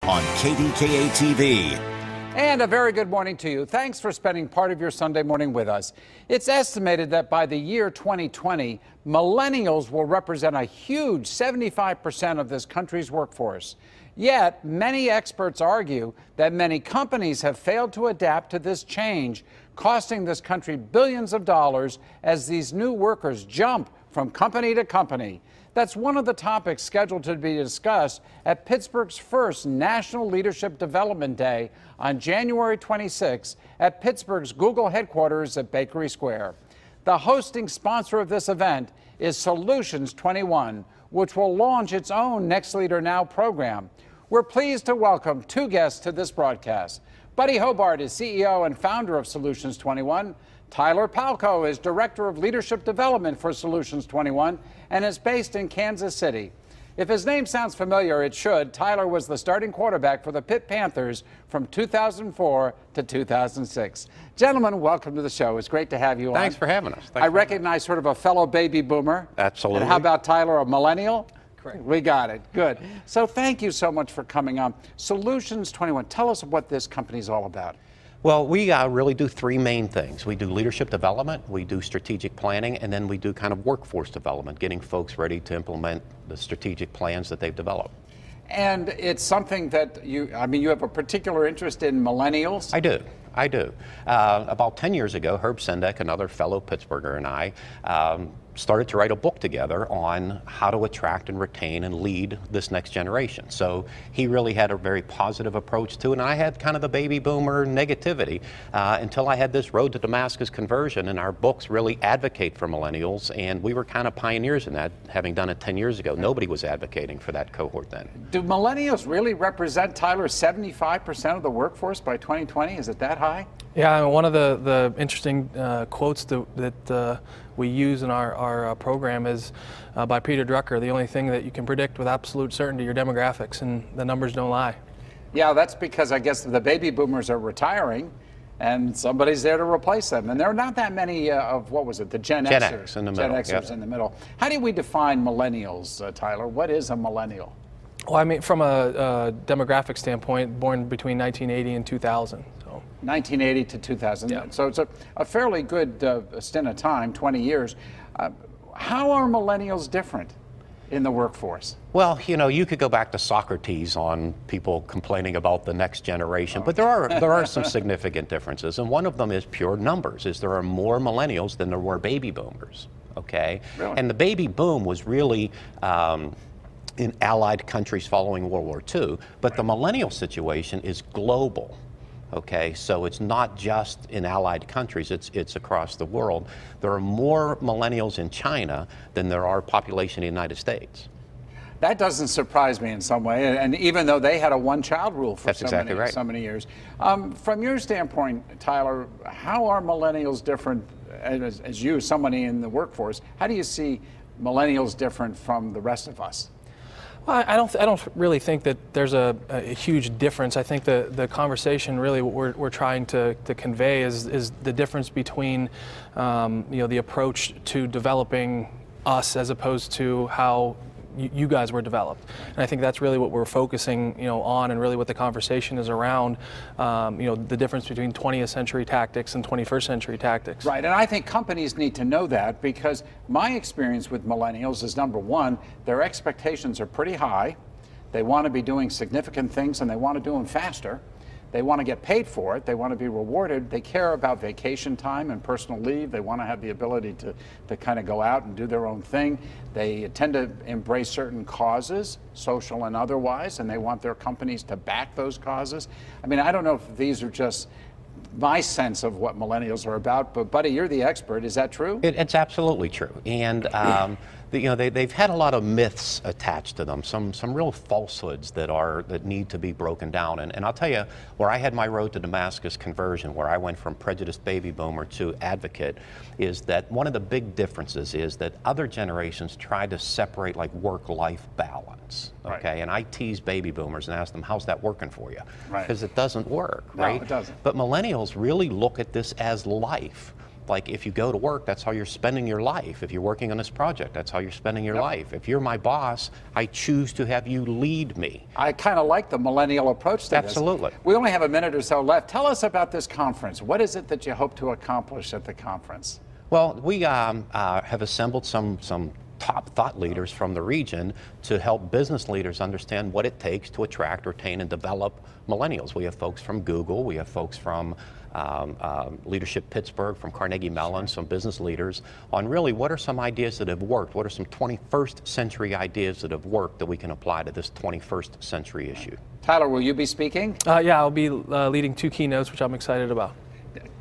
on KDKA TV. And a very good morning to you. Thanks for spending part of your Sunday morning with us. It's estimated that by the year 2020, millennials will represent a huge 75% of this country's workforce. Yet, many experts argue that many companies have failed to adapt to this change, costing this country billions of dollars as these new workers jump from company to company. That's one of the topics scheduled to be discussed at Pittsburgh's first National Leadership Development Day on January 26 at Pittsburgh's Google headquarters at Bakery Square. The hosting sponsor of this event is Solutions 21, which will launch its own Next Leader Now program. We're pleased to welcome two guests to this broadcast. Buddy Hobart is CEO and founder of Solutions 21. Tyler Palko is Director of Leadership Development for Solutions 21 and is based in Kansas City. If his name sounds familiar, it should. Tyler was the starting quarterback for the Pitt Panthers from 2004 to 2006. Gentlemen, welcome to the show. It's great to have you on. Thanks for having us. I recognize sort of a fellow baby boomer. Absolutely. And how about Tyler, a millennial? Correct. We got it. Good. So thank you so much for coming on. Solutions 21, tell us what this company is all about. Well, we really do three main things. We do leadership development, we do strategic planning, and then we do kind of workforce development, getting folks ready to implement the strategic plans that they've developed. And it's something that you have a particular interest in millennials? I do. About 10 years ago, Herb Sendek, another fellow Pittsburgher, and I started to write a book together on how to attract and retain and lead this next generation. So he really had a very positive approach to it, and I had kind of the baby boomer negativity until I had this Road to Damascus conversion, and our books really advocate for millennials, and we were kind of pioneers in that, having done it 10 years ago. Nobody was advocating for that cohort then. Do millennials really represent, Tyler, 75% of the workforce by 2020? Is it that high? Yeah, and one of the interesting quotes that we use in our program is by Peter Drucker: the only thing that you can predict with absolute certainty are demographics, and the numbers don't lie. Yeah, that's because I guess the baby boomers are retiring and somebody's there to replace them. And there are not that many of, what was it, the Gen Xers. X in the middle. Gen Xers in the middle. How do we define millennials, Tyler? What is a millennial? Well, I mean, from a demographic standpoint, born between 1980 and 2000. 1980 to 2000. Yeah. So it's a fairly good stint of time, 20 years. How are millennials different in the workforce? Well, you know, you could go back to Socrates on people complaining about the next generation, but there are some significant differences, and one of them is pure numbers, is there are more millennials than there were baby boomers, okay? Really? And the baby boom was really in allied countries following World War II, but the millennial situation is global. Okay, so it's not just in allied countries, it's across the world. There are more millennials in China than there are population in the United States. That doesn't surprise me in some way, and even though they had a one-child rule for so many years. From your standpoint, Tyler, how are millennials different, as you, somebody in the workforce, how do you see millennials different from the rest of us? Well, I don't really think that there's a huge difference. I think the conversation, really, what we're trying to convey is the difference between the approach to developing us as opposed to how you guys were developed. And I think that's really what we're focusing on, and really what the conversation is around, the difference between 20th century tactics and 21st century tactics. Right, and I think companies need to know that, because my experience with millennials is, number one, their expectations are pretty high. They want to be doing significant things, and they want to do them faster. They want to get paid for it. They want to be rewarded. They care about vacation time and personal leave. They want to have the ability to kind of go out and do their own thing. They tend to embrace certain causes, social and otherwise, and they want their companies to back those causes. I mean, I don't know if these are just my sense of what millennials are about, but Buddy, you're the expert. Is that true? It's absolutely true. And they've had a lot of myths attached to them, some real falsehoods that need to be broken down. And I'll tell you, where I had my Road to Damascus conversion, where I went from prejudiced baby boomer to advocate, is that one of the big differences is that other generations tried to separate like work-life balance. Okay, right. And I tease baby boomers and ask them, how's that working for you? Right. Because it doesn't work, right? No, it doesn't. But millennials really look at this as life. Like if you go to work, that's how you're spending your life. If you're working on this project, that's how you're spending your life. If you're my boss, I choose to have you lead me. I kind of like the millennial approach to this. Absolutely. We only have a minute or so left. Tell us about this conference. What is it that you hope to accomplish at the conference? Well, we have assembled some top thought leaders from the region to help business leaders understand what it takes to attract, retain, and develop millennials. We have folks from Google, we have folks from Leadership Pittsburgh, from Carnegie Mellon, some business leaders on really what are some ideas that have worked, what are some 21st century ideas that have worked that we can apply to this 21st century issue. Tyler, will you be speaking? Yeah, I'll be leading 2 keynotes, which I'm excited about.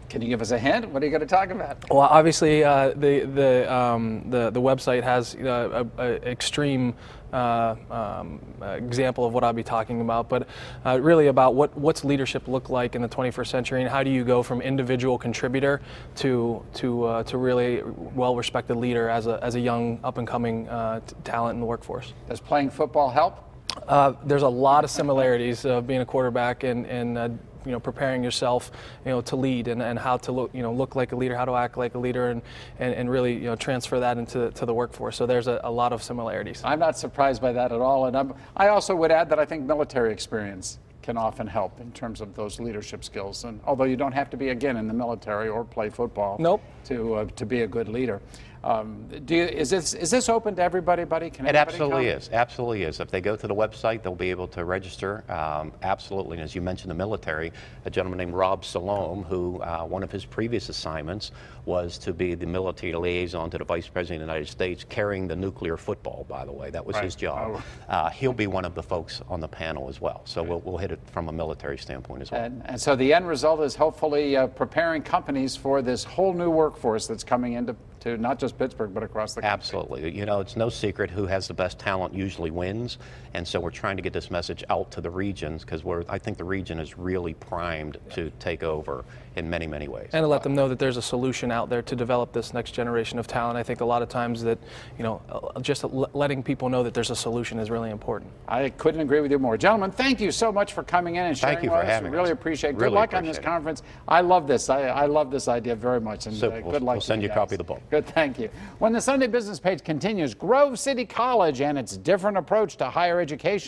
Can you give us a hint? What are you going to talk about? Well, obviously, the website has an extreme example of what I'll be talking about, but really about what's leadership look like in the 21st century, and how do you go from individual contributor to really well-respected leader as a young up-and-coming talent in the workforce. Does playing football help? There's a lot of similarities of being a quarterback and preparing yourself, to lead and how to look like a leader, how to act like a leader, and really, transfer that into the workforce. So there's a lot of similarities. I'm not surprised by that at all. And I also would add that I think military experience can often help in terms of those leadership skills. And although you don't have to be, again, in the military or play football to be a good leader. Is this open to everybody, buddy? Can it absolutely come? Absolutely is. If they go to the website, they'll be able to register. Absolutely. And as you mentioned, the military, a gentleman named Rob Salome, who one of his previous assignments was to be the military liaison to the Vice President of the United States, carrying the nuclear football, by the way. That was his job. He'll be one of the folks on the panel as well. So we'll hit it from a military standpoint as well. And so the end result is hopefully preparing companies for this whole new workforce that's coming into not just Pittsburgh, but across the country. Absolutely. It's no secret who has the best talent usually wins. And so we're trying to get this message out to the regions, because I think the region is really primed to take over in many, many ways. And to let them know that there's a solution out there to develop this next generation of talent. I think a lot of times that, just letting people know that there's a solution is really important. I couldn't agree with you more. Gentlemen, thank you so much for coming in and sharing with us. Thank you for having us. Really appreciate it. Good luck on this conference. I love this. I love this idea very much. And good luck. We'll send you a copy of the book. Good, thank you. When the Sunday Business page continues, Grove City College and its different approach to higher education.